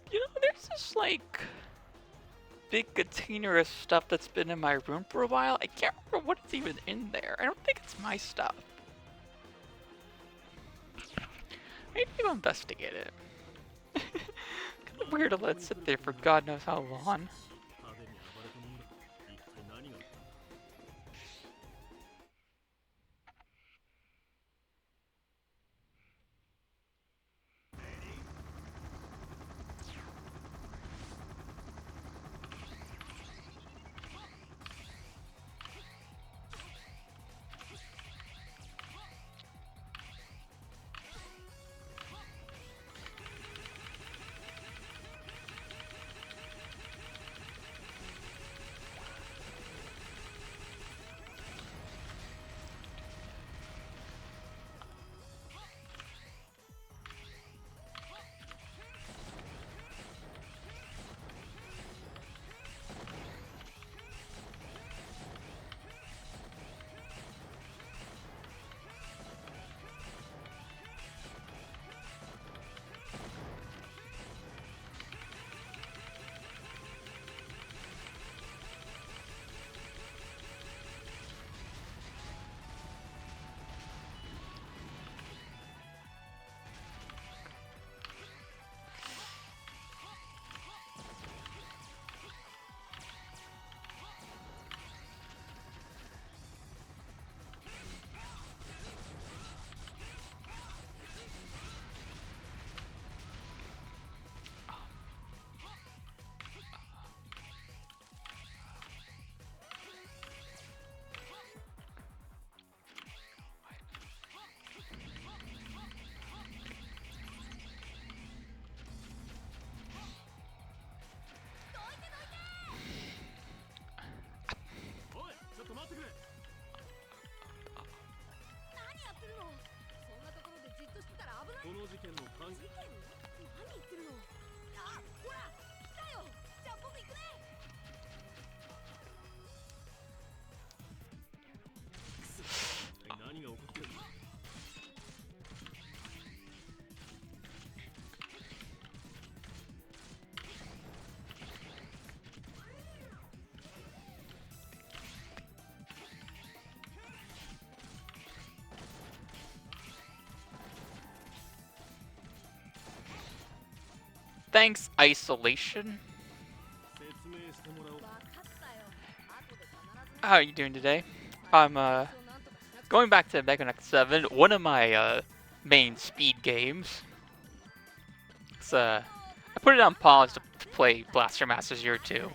You know, there's this like big container of stuff that's been in my room for a while. I can't remember what's even in there. I don't think it's my stuff. Maybe I'll investigate it. Kind of weird to let it sit there for God knows how long. Thanks, isolation. How are you doing today? I'm going back to Mega Knight 7, one of my main speed games. It's I put it on pause to play Blaster Master Zero 2.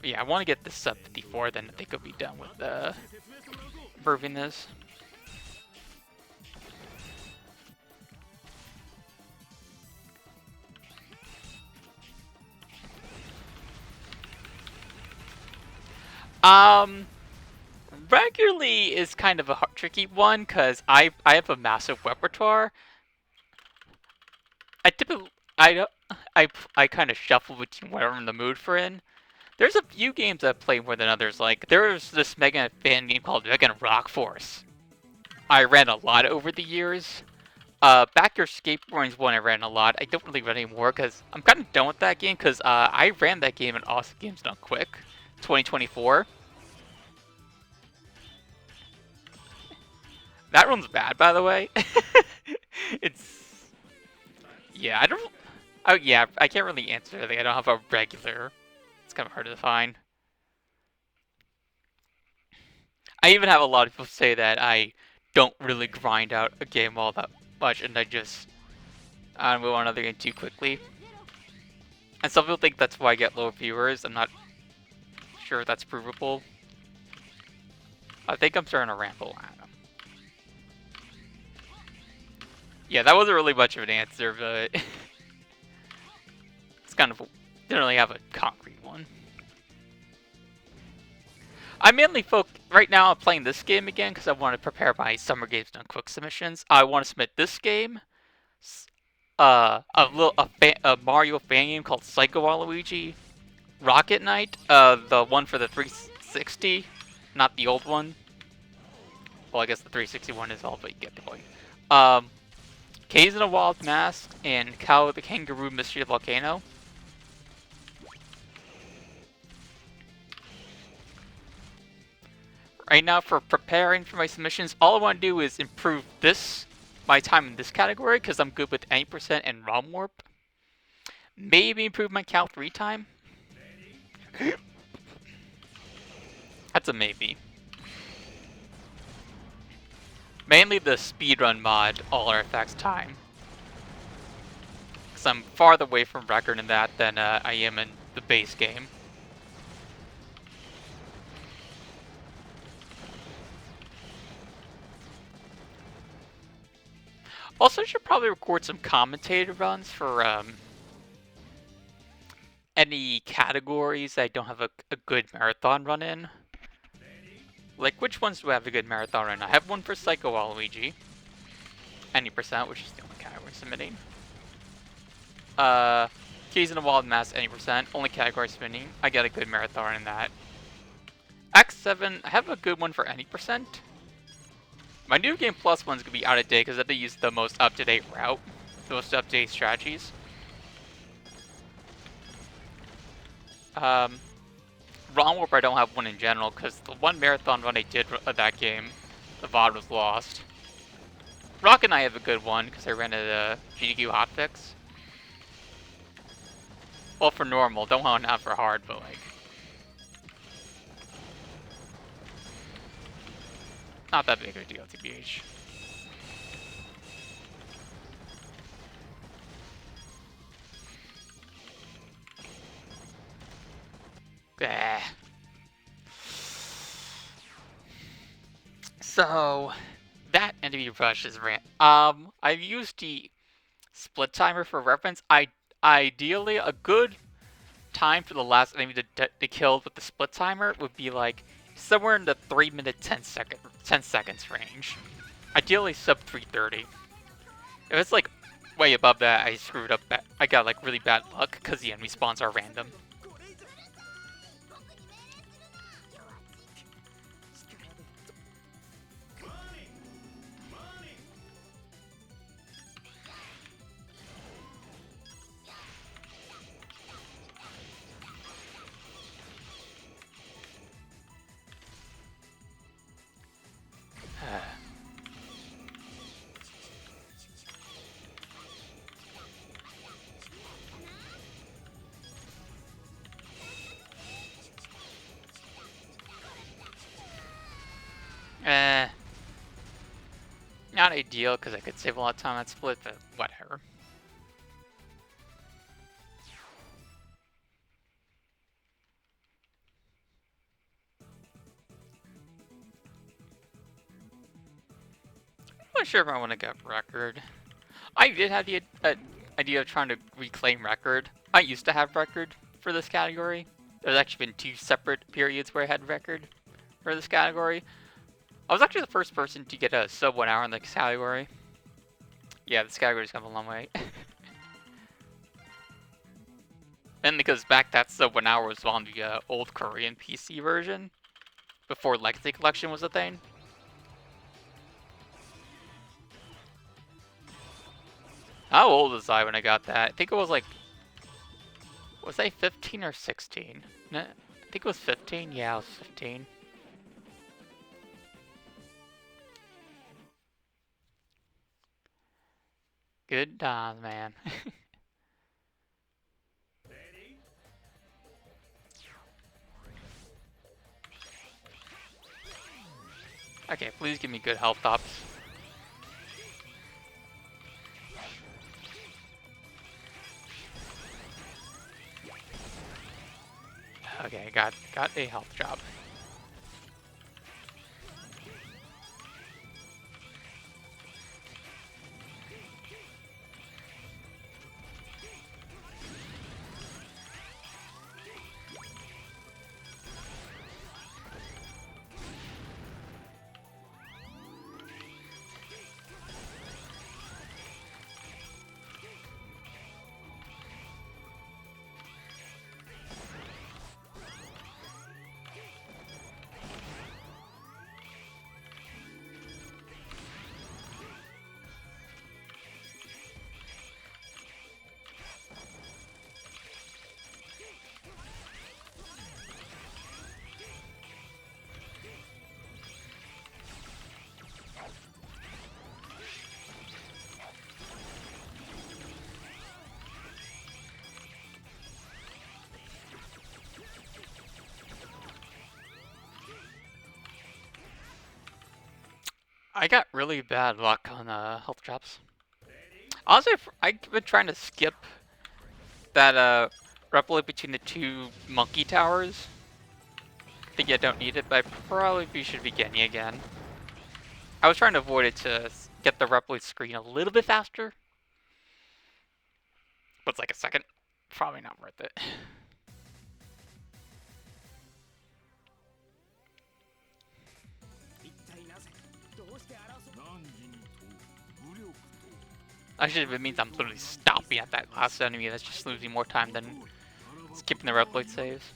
Yeah, I want to get this sub 54, then I think I'll be done with improving this. Regularly is kind of a tricky one because I have a massive repertoire. I typically I kind of shuffle between whatever I'm in the mood for in. There's a few games I play more than others. Like there's this Mega fan game called Mega Rock Force. I ran a lot over the years. Back Your Skateboarding is one I ran a lot. I don't really run anymore because I'm kind of done with that game because I ran that game in Awesome Games Done Quick 2024. That runs bad, by the way. It's... Yeah, I don't... Oh, yeah, I can't really answer anything. I don't have a regular. It's kind of hard to find. I even have a lot of people say that I don't really grind out a game all that much, and I just... I move on another game too quickly. And some people think that's why I get low viewers. I'm not sure if that's provable. I think I'm starting to ramble. I don't know. Yeah, that wasn't really much of an answer, but... it's kind of... didn't really have a concrete one. I mainly right now I'm playing this game again because I want to prepare my Summer Games Done Quick submissions. I want to submit this game. a Mario fan game called Psycho Waluigi Rocket Knight, the one for the 360, not the old one. Well, I guess the 360 one is old, but you get the point. Caves in a Wild Mask and Cow the Kangaroo Mystery Volcano. Right now, for preparing for my submissions, all I want to do is improve my time in this category, because I'm good with 80% and ROM warp. Maybe improve my Cal 3 time. That's a maybe. Mainly the speedrun mod, all artifacts time. Because I'm farther away from record in that than I am in the base game. Also, I should probably record some commentator runs for any categories I don't have a good marathon run in. Like, which ones do I have a good marathon run in? I have one for Psycho Waluigi. Any percent, which is the only category submitting. Keys in a Wild Mass, any percent. Only category submitting. I got a good marathon in that. X7, I have a good one for any percent. My New Game Plus one's gonna be out of date because I have to use the most up-to-date route, the most up-to-date strategies. ROM Warp, I don't have one in general because the one marathon run I did of that game, the VOD was lost. Rock and I have a good one because I ran a GDQ hotfix. Well, for normal, don't want not for hard, but like. Not that big of a deal, TBH. So, that enemy rush is rant. I've used the split timer for reference. Ideally, a good time for the last enemy to kill with the split timer would be like somewhere in the 3-minute 10 seconds range. Ideally sub 3:30. If it's like way above that, I screwed up. I got like really bad luck because the enemy spawns are random. Not ideal because I could save a lot of time on that split, but whatever. I'm not sure if I want to get record. I did have the idea of trying to reclaim record. I used to have record for this category. There's actually been 2 separate periods where I had record for this category. I was actually the first person to get a sub 1 hour in this category. Yeah, this category's come a long way. And because back that sub 1 hour was on the old Korean PC version, before Legacy Collection was a thing. How old was I when I got that? I think it was like... Was I 15 or 16? No, I think it was 15. Yeah, I was 15. Good times, man. Okay, please give me good health tops. Okay, got a health drop. I got really bad luck on health drops. Honestly, I've been trying to skip that replicate between the two monkey towers. I think I don't need it, but I probably should be getting it again. I was trying to avoid it to get the replicate screen a little bit faster. But it's like a second. Probably not worth it. Actually, if it means I'm literally stopping at that last enemy, that's just losing more time than skipping the replicate saves.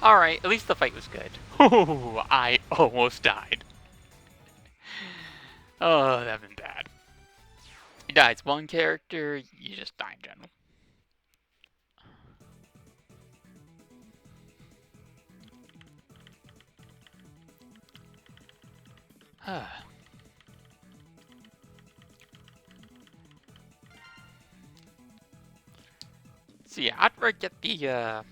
Alright, at least the fight was good. Ooh, I almost died. Oh, that'd been bad. You dies one character, you just die in general. So yeah, after I get the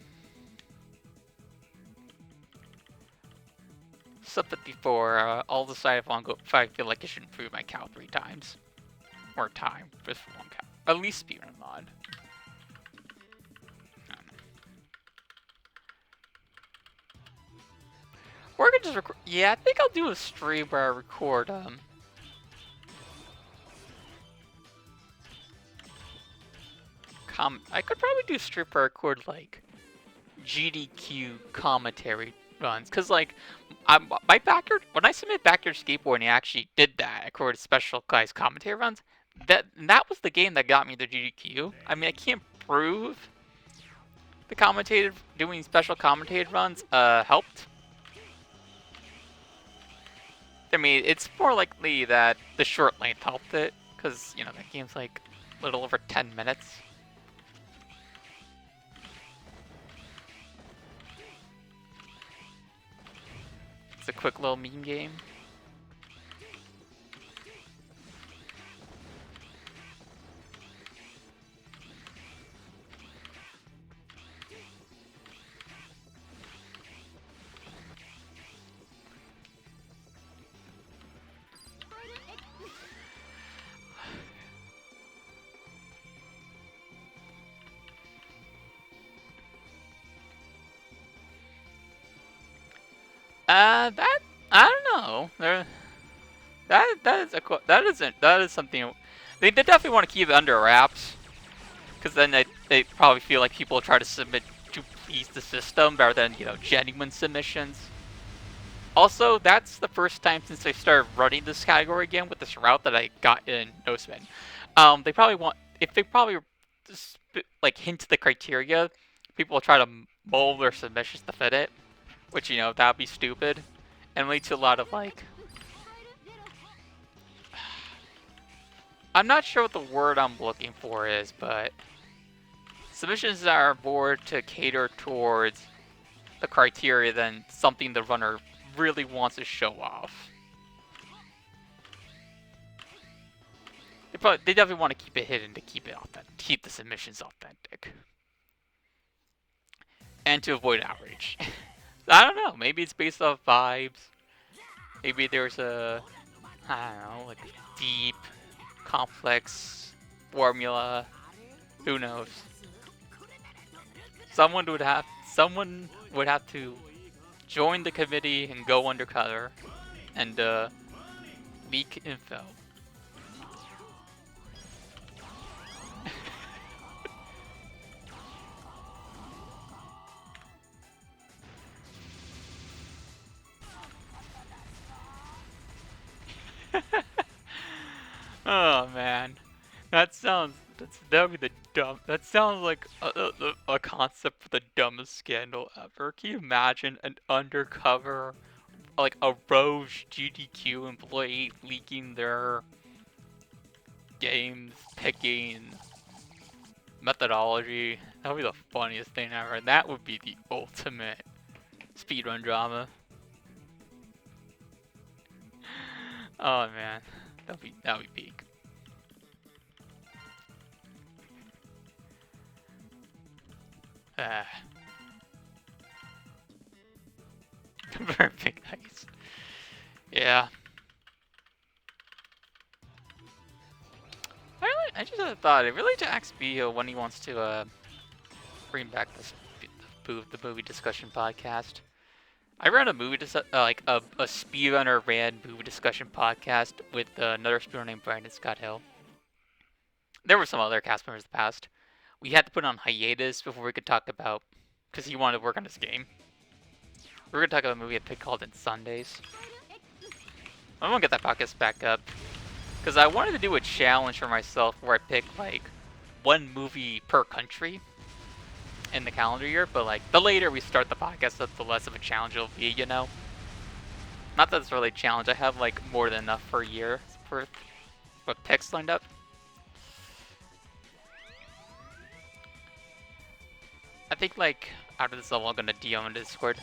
sub 54, I'll decide if I feel like I should improve my cow 3 times. Or time, just for one cow. At least speedrun mod. Or I could just record. Yeah, I think I'll do a stream where I record, I could probably do a stream where I record, like, GDQ commentary runs. Because, like, my backyard, when I submitted Backyard Skateboarding, I actually did that. I recorded special guys commentary runs. That was the game that got me the GDQ. I mean, I can't prove the doing special commentated runs helped. I mean, it's more likely that the short length helped it, because, you know, that game's like a little over 10 minutes. It's a quick little meme game. That I don't know. That is something they definitely want to keep it under wraps, because then they probably feel like people try to submit to please the system rather than, you know, genuine submissions. Also, that's the first time since I started running this category again with this route that I got in no spin. They probably want, if they probably like hint the criteria, people will try to mold their submissions to fit it, which, you know, that'd be stupid and lead to a lot of, like, I'm not sure what the word I'm looking for is, but submissions that are more to cater towards the criteria than something the runner really wants to show off. They definitely want to keep it hidden to keep it authentic, keep the submissions authentic, and to avoid outrage. I don't know. Maybe it's based off vibes. Maybe there's a, I don't know, like a deep, complex formula. Who knows? Someone would have to join the committee and go undercover and leak info. Oh man, that would be the dumb. That sounds like a concept for the dumbest scandal ever. Can you imagine an undercover, like a rogue GDQ employee leaking their games, picking methodology. That would be the funniest thing ever. That would be the ultimate speedrun drama. Oh man, that would be peak. Perfect ice. Yeah. I just had a thought. It really to ask Bio when he wants to bring back the movie discussion podcast. I ran a movie like a speedrunner ran movie discussion podcast with another speedrunner named Brandon Scott Hill. There were some other cast members in the past. We had to put on hiatus before we could talk about, because he wanted to work on this game. We were gonna talk about a movie I picked called In Sundays. I'm gonna get that podcast back up because I wanted to do a challenge for myself where I pick like one movie per country in the calendar year, but like the later we start the podcast, the less of a challenge it'll be, you know? Not that it's really a challenge, I have like more than enough per year for picks lined up. I think like after this level I'm gonna DM on Discord.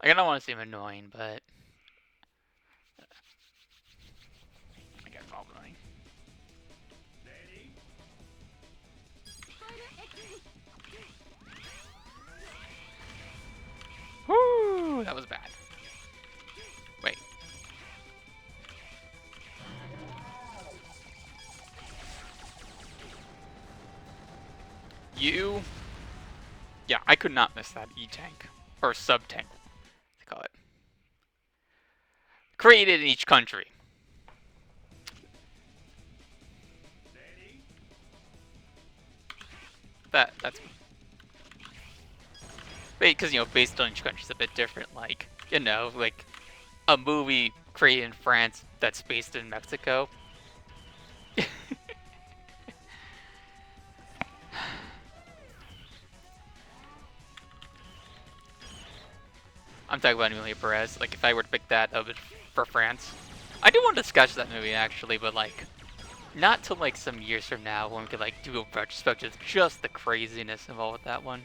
Like, I don't want to seem annoying, but I get all annoying. Woo! That was bad. Wait. You? Yeah, I could not miss that E-tank. Or sub-tank, they call it. Created in each country. That's... Because, you know, based on each country is a bit different. Like, you know, like a movie created in France that's based in Mexico. I'm talking about Emilia Perez. Like, if I were to pick that up for France. I do want to discuss that movie, actually, but, like, not till, like, some years from now when we could, like, do a retrospective of just the craziness involved with that one.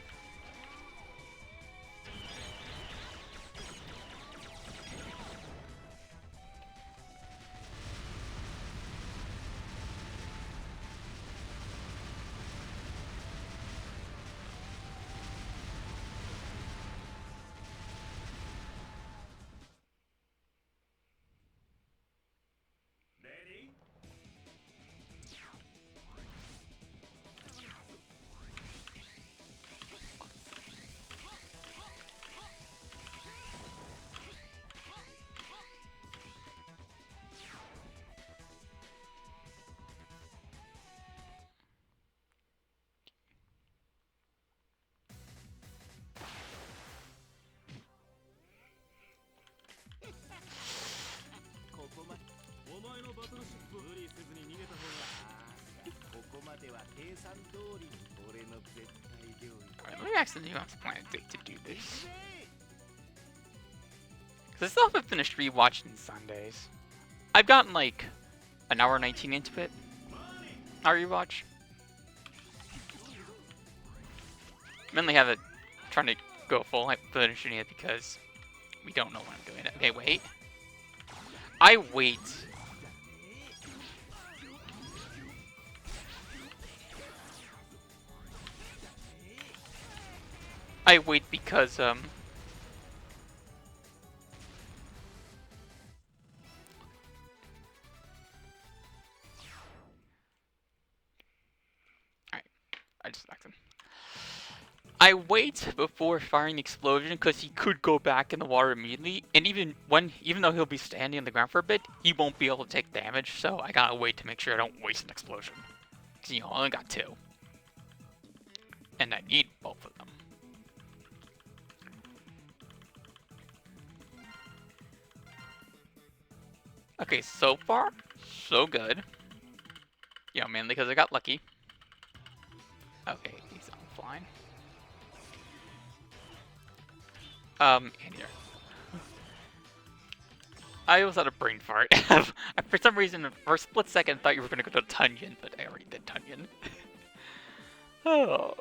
Alright, let me ask the nuance plan to do this. Because I still haven't finished rewatching Sundays. I've gotten like an hour 19 into it. Our rewatch. Mainly have it trying to go full finishing it because we don't know when I'm doing it. Okay, wait. I wait. I wait because Alright, I just knocked him. I wait before firing the explosion because he could go back in the water immediately, and even though he'll be standing on the ground for a bit, he won't be able to take damage. So I gotta wait to make sure I don't waste an explosion. Because I only got 2, and I need both of them. Okay, so far, so good. You know, mainly because I got lucky. Okay, he's on flying. In here. I was at a brain fart. For some reason, for a split second, I thought you were gonna go to Tunyon, but I already did Tunyon. Oh.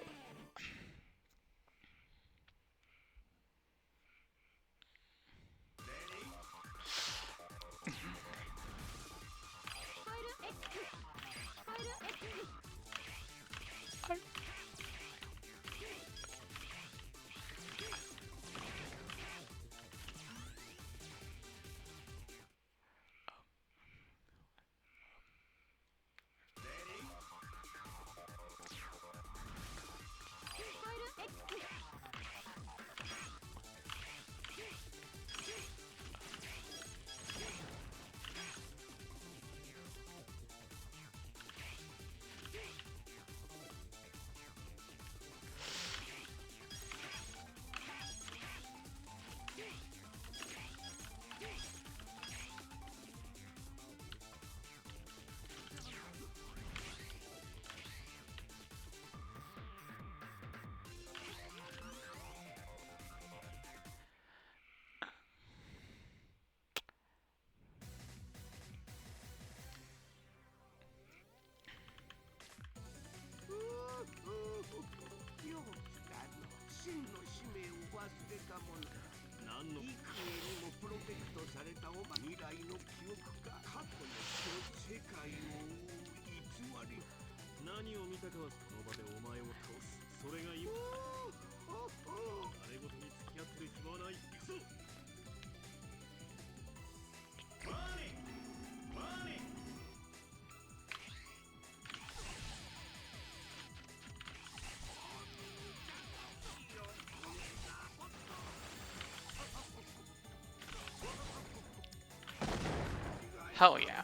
Hell yeah.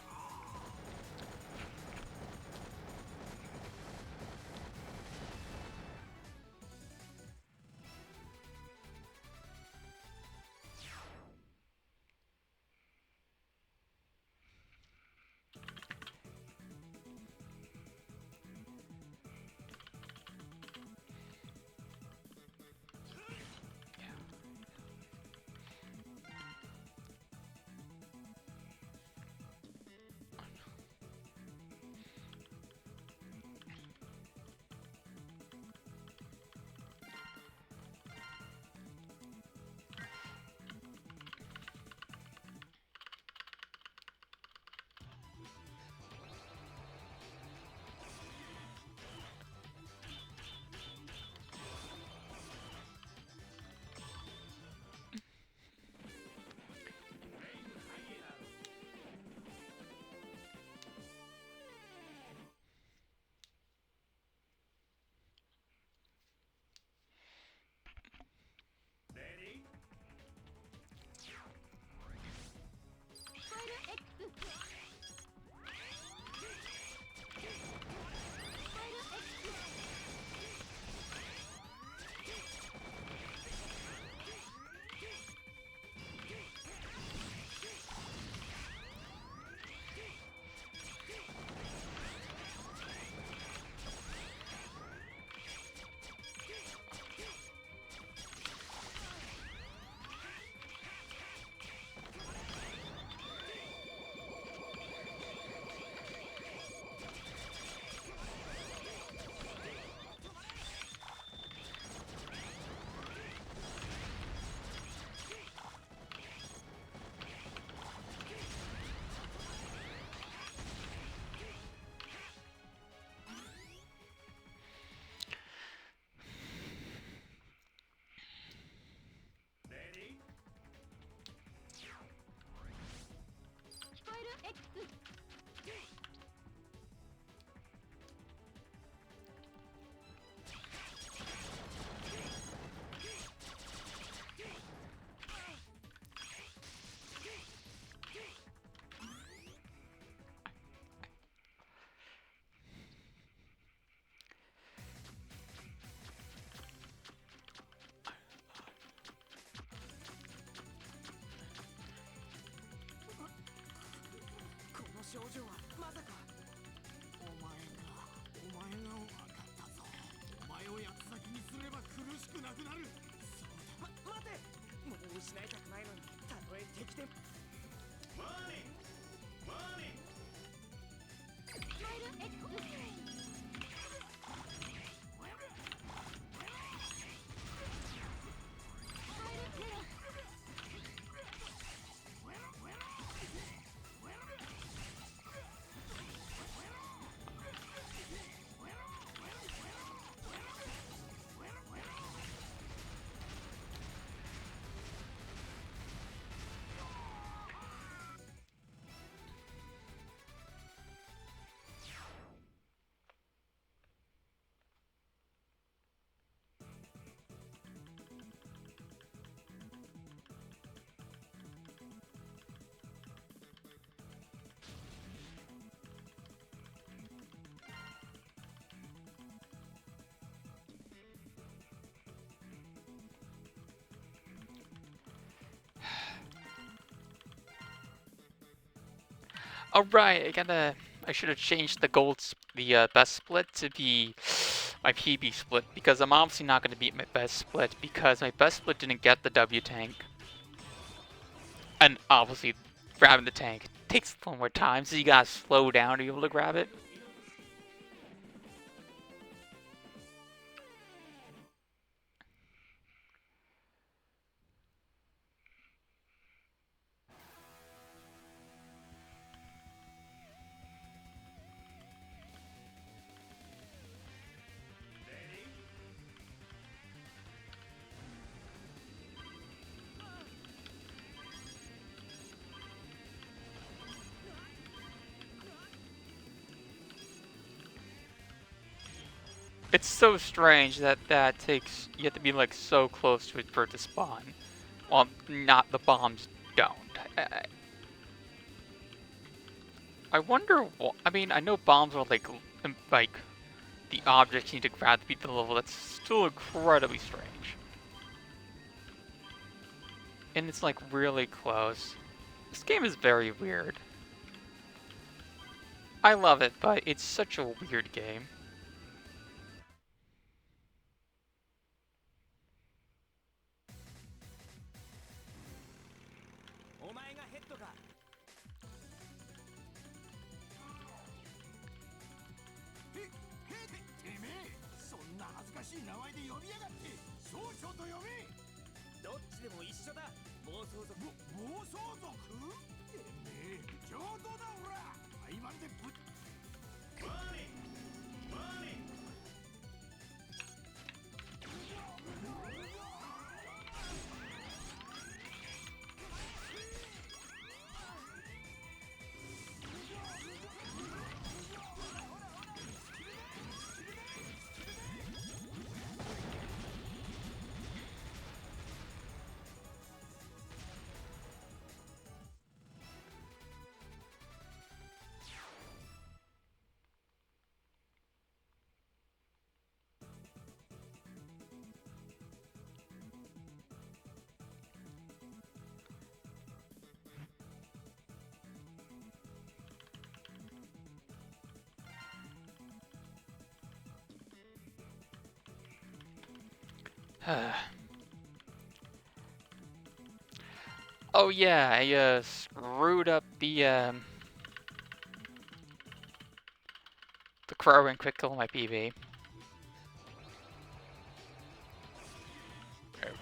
Oh right, I should have changed the best split to be my PB split because I'm obviously not going to beat my best split because my best split didn't get the W tank, and obviously grabbing the tank takes a little more time, so you gotta slow down to be able to grab it. It's so strange that you have to be like so close to it for it to spawn. Well, not the bombs don't. I wonder what, I mean, I know bombs are like the objects you need to grab to beat the level. That's still incredibly strange. And it's like really close. This game is very weird. I love it, but it's such a weird game. Oh yeah, I screwed up the crow and quick kill on my PB. Okay.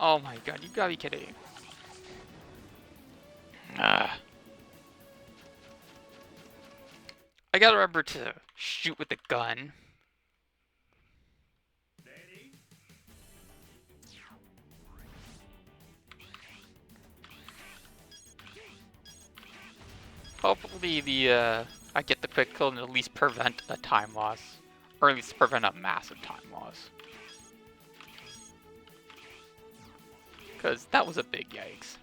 Oh my god, you gotta be kidding. I gotta remember to shoot with the gun. Hopefully the I get the quick kill and at least prevent a time loss. Or at least prevent a massive time loss. Because that was a big yikes.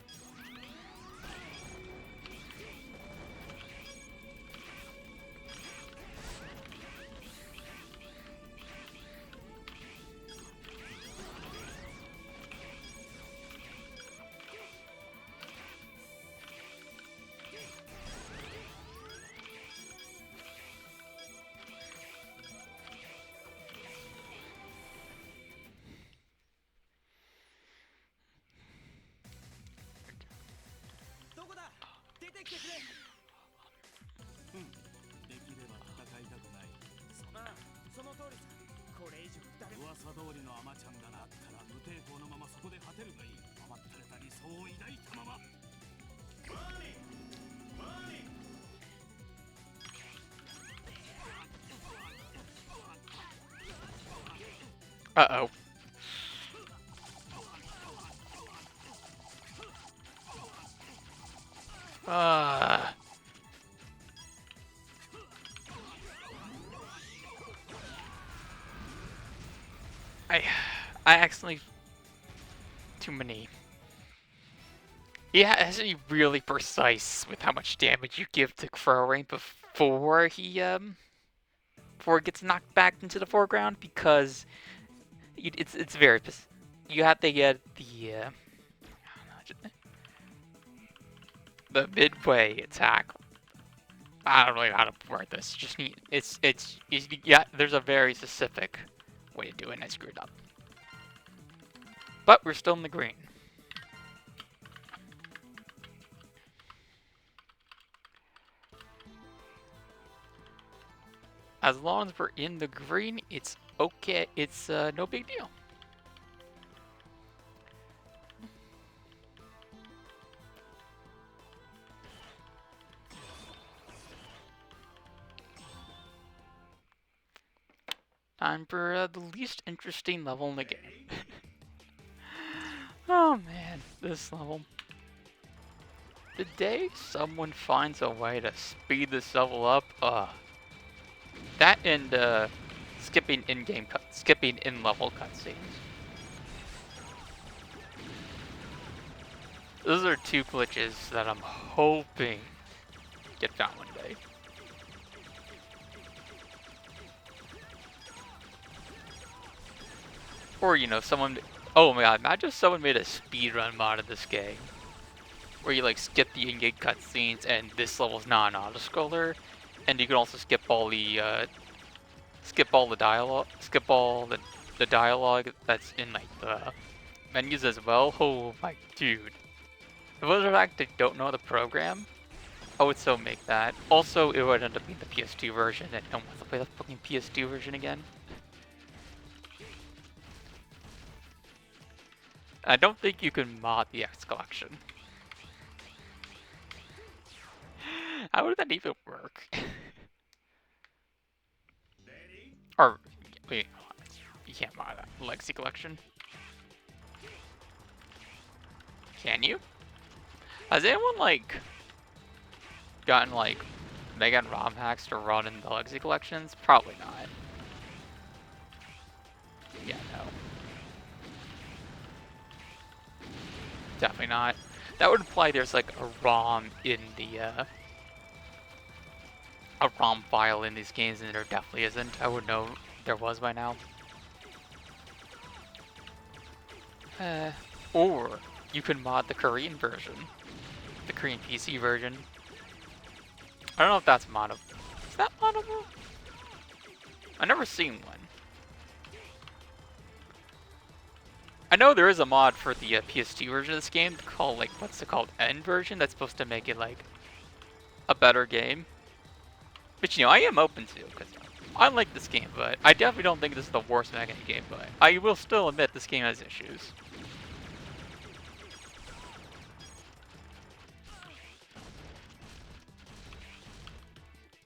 Uh-oh. I accidentally... Too many. He has to be really precise with how much damage you give to throwing before he gets knocked back into the foreground, because it's very... You have to get the midway attack. I don't know how to word this. Just need yeah. There's a very specific way to do it, and I screwed up. But we're still in the green. As long as we're in the green, it's okay. It's no big deal. Time for the least interesting level in the game. Oh man, this level. The day someone finds a way to speed this level up, that and skipping in-level cutscenes. Those are two glitches that I'm hoping get found one day. Or, you know, someone... Oh my god, imagine if someone made a speedrun mod of this game. Where you, like, skip the in-game cutscenes and this level's not an auto-scroller. And you can also skip all the dialogue... Skip all the dialogue that's in, like, the menus as well. Oh my dude. For those of fact that don't know the program, I would so make that. Also, it would end up being the PS2 version, and no one wants to play the fucking PS2 version again. I don't think you can mod the X collection. How would that even work? Or, wait, you can't mod that. Legacy collection? Can you? Has anyone, like, gotten, like, Mega and ROM hacks to run in the Legacy collections? Probably not. Yeah, no. Definitely not. That would imply there's, like, a ROM in the, a ROM file in these games, and there definitely isn't. I would know there was by now. Or you can mod the Korean version. The Korean PC version. I don't know if that's moddable. Is that moddable? I've never seen one. I know there is a mod for the PS2 version of this game called, like, what's it called? N version, that's supposed to make it, like, a better game. Which, you know, I am open to, because I like this game, but I definitely don't think this is the worst Mega game, but I will still admit this game has issues.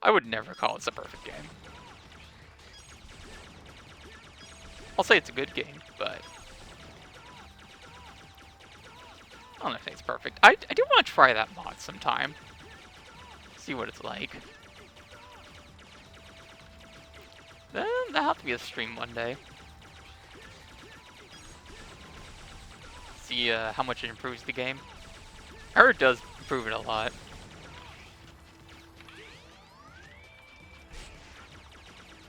I would never call this a perfect game. I'll say it's a good game, but I don't know if it's perfect. I do want to try that mod sometime. See what it's like. That'll have to be a stream one day. See how much it improves the game. I heard it does improve it a lot.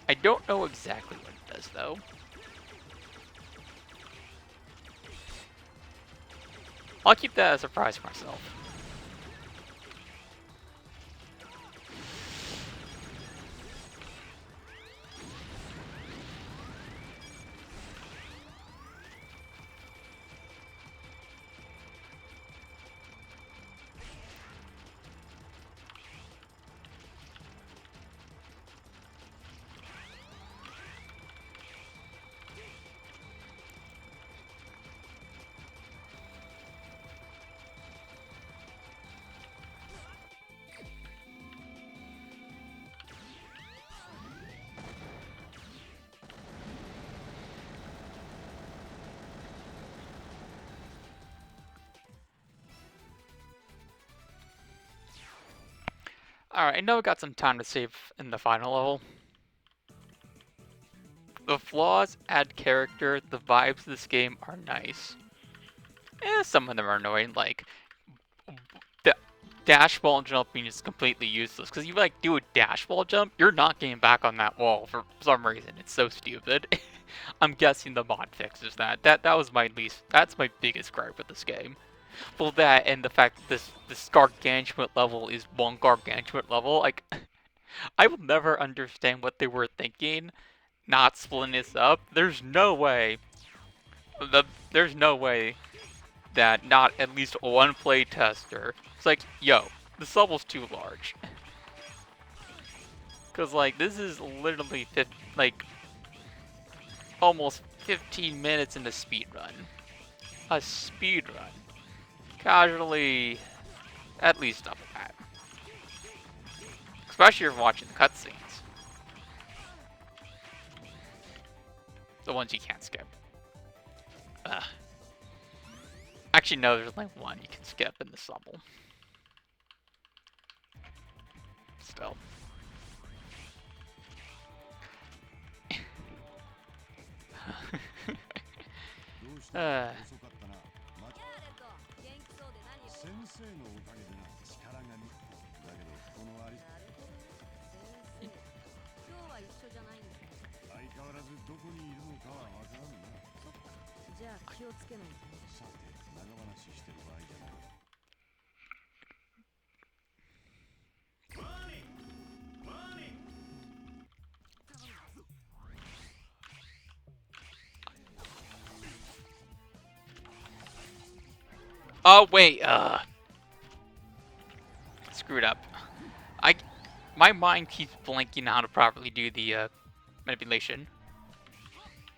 I don't know exactly what it does though. I'll keep that as a surprise for myself. Alright, I know I got some time to save in the final level. The flaws add character, the vibes of this game are nice. Some of them are annoying, like the dash ball jumping is completely useless, because you like do a dash ball jump, you're not getting back on that wall for some reason. It's so stupid. I'm guessing the mod fixes that. That's my biggest gripe with this game. Well, that and the fact that this gargantuan level is one gargantuan level, like, I will never understand what they were thinking, not splitting this up. There's no way that not at least one play tester it's like, yo, this level's too large. Cause like this is literally almost 15 minutes in the speedrun. A speedrun. Casually, at least double that. Especially if you're watching the cutscenes. The ones you can't skip. Actually, no, there's only one you can skip in this level. Still. Oh wait, screwed up. My mind keeps blanking how to properly do the manipulation.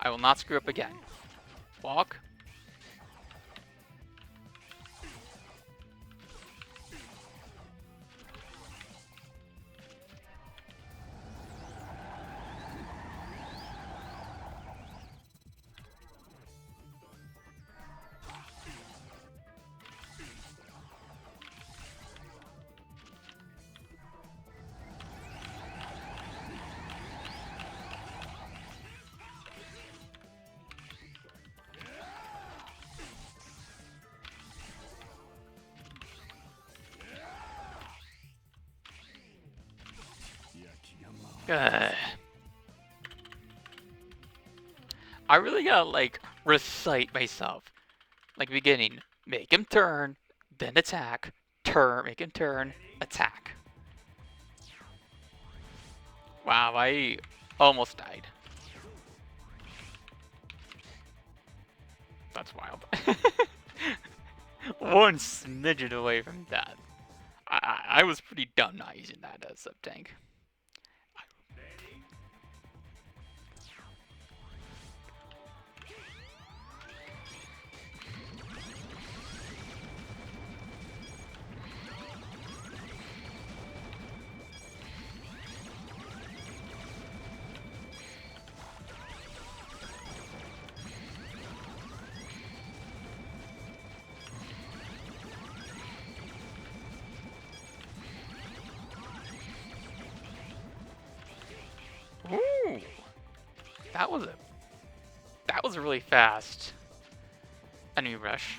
I will not screw up again. Walk. I really gotta like recite myself. Like beginning, make him turn, then attack, turn, make him turn, attack. Wow, I almost died. That's wild. One smidgen away from that. I was pretty dumb not using that as sub tank. That was really fast. Enemy rush.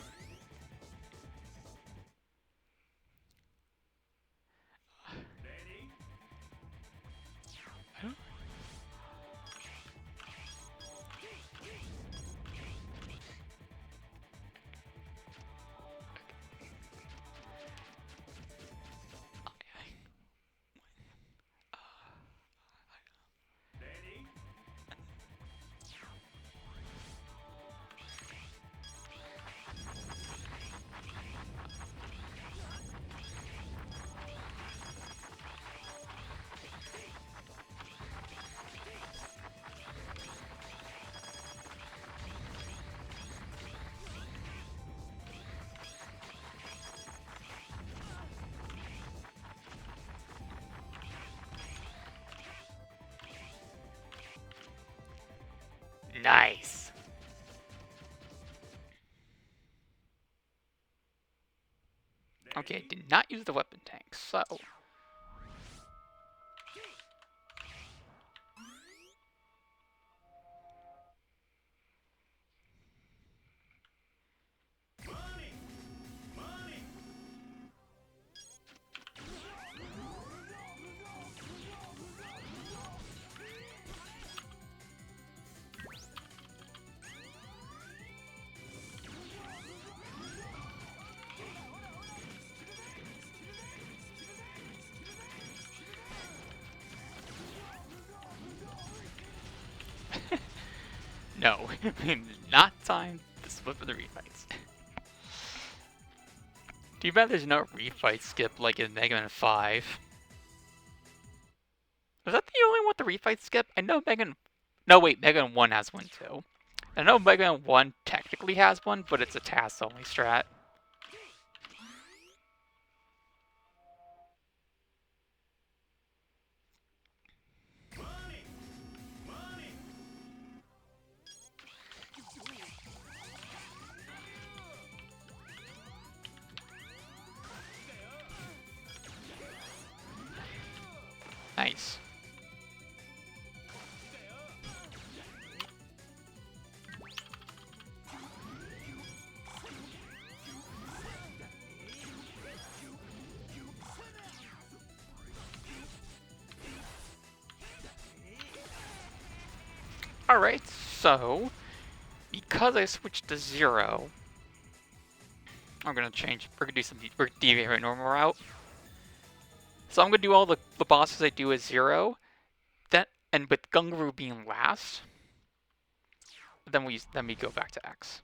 Nice. Okay, did not use the weapon tank, so... No, not time to split for the refights. Too bad there's no refight skip like in Mega Man 5. Was that the only one with the refight skip? I know Mega Man... No, wait, Mega Man 1 has one too. I know Mega Man 1 technically has one, but it's a task-only strat. Nice. Alright, so... Because I switched to 0... I'm gonna change... We're gonna deviate right normal route. So I'm gonna do all the bosses I do as 0. And with Gungaroo being last... Then we go back to X.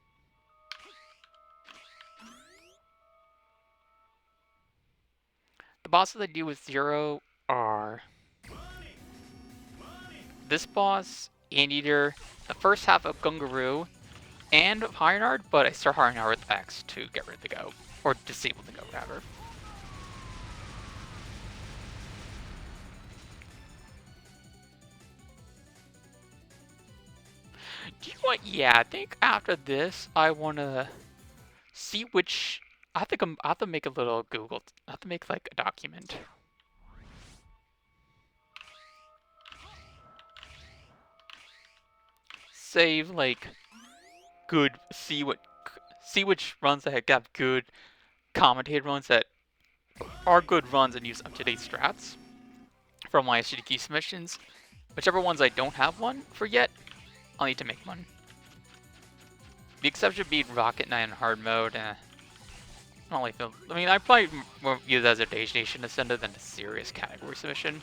The bosses I do with 0 are... This boss, Anteater, the first half of Gungaroo, and Hyrnard, but I start Hyrnard with X to get rid of the go. Or disable the go, rather. Do you know what? Yeah, I think after this, I want to see which... I have to make a little Google... I have to make, like, a document. Save, like, good... See which runs that have good commentated runs that are good runs and use up-to-date strats from my SGDQ submissions. Whichever ones I don't have one for yet, I'll need to make one. The exception being Rocket Knight in hard mode. I don't really feel... I mean, I probably more use it as a Day Station Ascended than a serious category submission.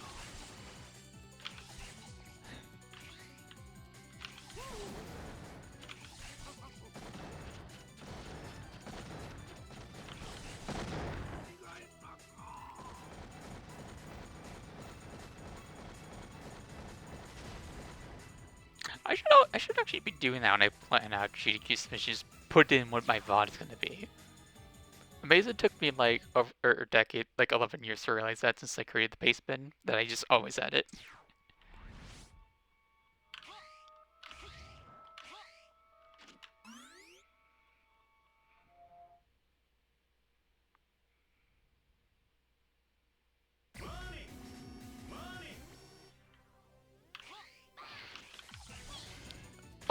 I should actually be doing that when I plan out GDQ submissions. Put in what my VOD is going to be. Amazing, it took me like a decade, like 11 years to realize that since I created the paste bin, that I just always edit.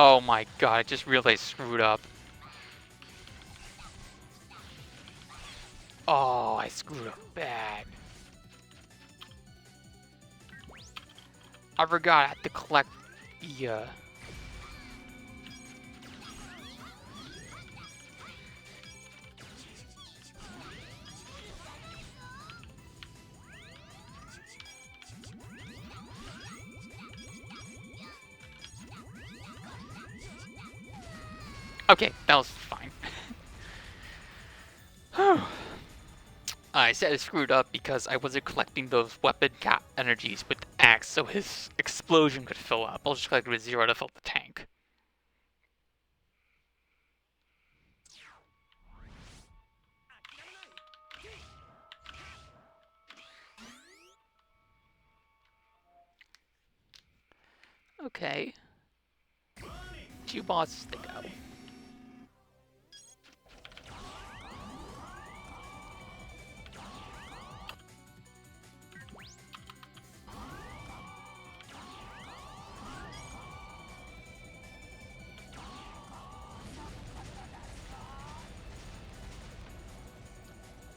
Oh my god, I just realized I screwed up. Oh, I screwed up bad. I forgot I had to collect the, Okay, that was fine. I said I screwed up because I wasn't collecting those weapon cap energies with the axe so his explosion could fill up. I'll just collect it with 0 to fill the tank. Okay. 2 bosses to go.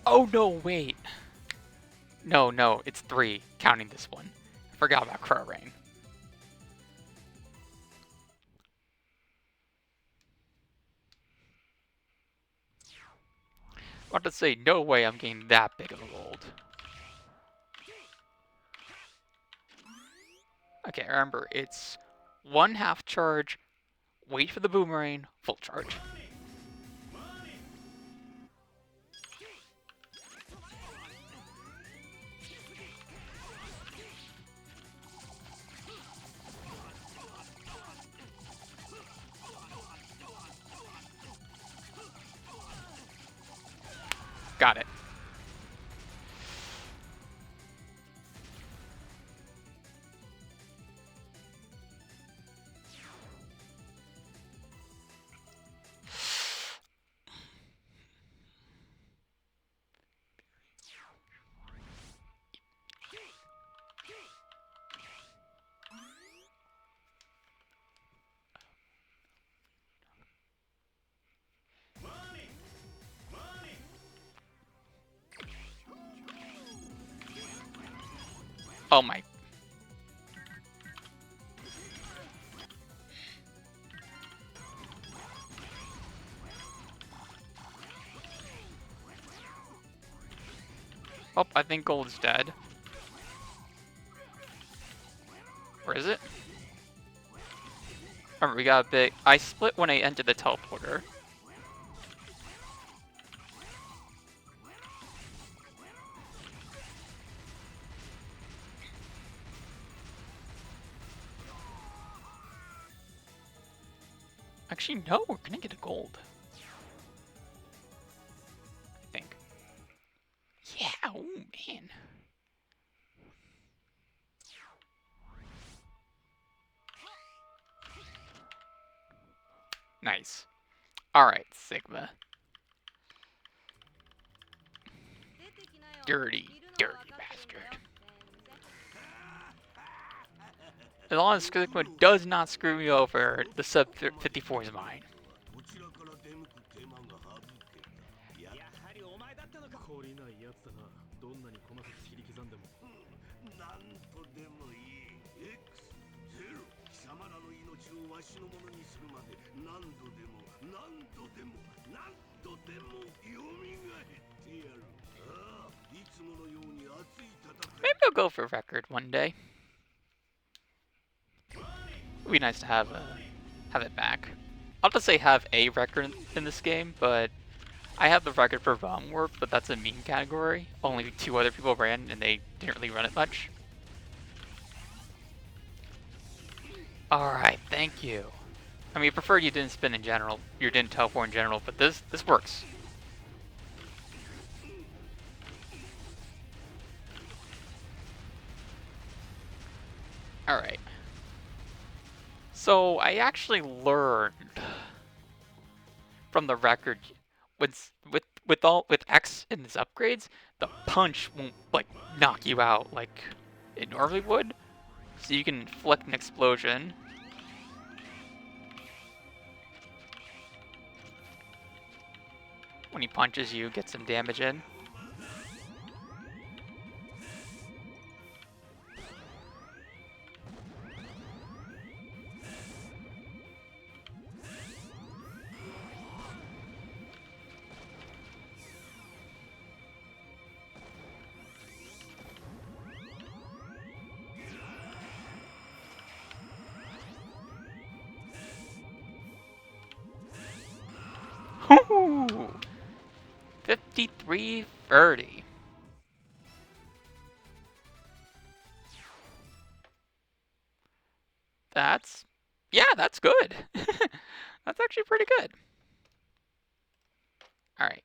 Oh no, wait. No, it's 3, counting this one. I forgot about Crow Rain. I want to say, no way I'm getting that big of a gold. Okay, remember, it's 1 half charge, wait for the boomerang, full charge. Got it. Oh my. Oh, I think gold's dead. Or is it? Remember, we got a big... I split when I entered the teleporter. Actually, no, we're gonna get a gold. I think. Yeah, oh man. Nice. Alright, Sigma. Dirty bastard. As long as Sigma does not screw me over, the sub 54 is mine. Maybe I'll go for a record one day. It'd be nice to have it back. I'll just say have a record in this game, but I have the record for ROM work, but that's a meme category. Only 2 other people ran, and they didn't really run it much. Alright, thank you. I mean, I prefer you didn't spin in general, you didn't teleport in general, but this works. Alright. So, I actually learned from the record, with X in its upgrades, the punch won't, like, knock you out like it normally would. So you can inflict an explosion. When he punches you, get some damage in. Ooh, 5330. That's, yeah, that's good. That's actually pretty good. All right.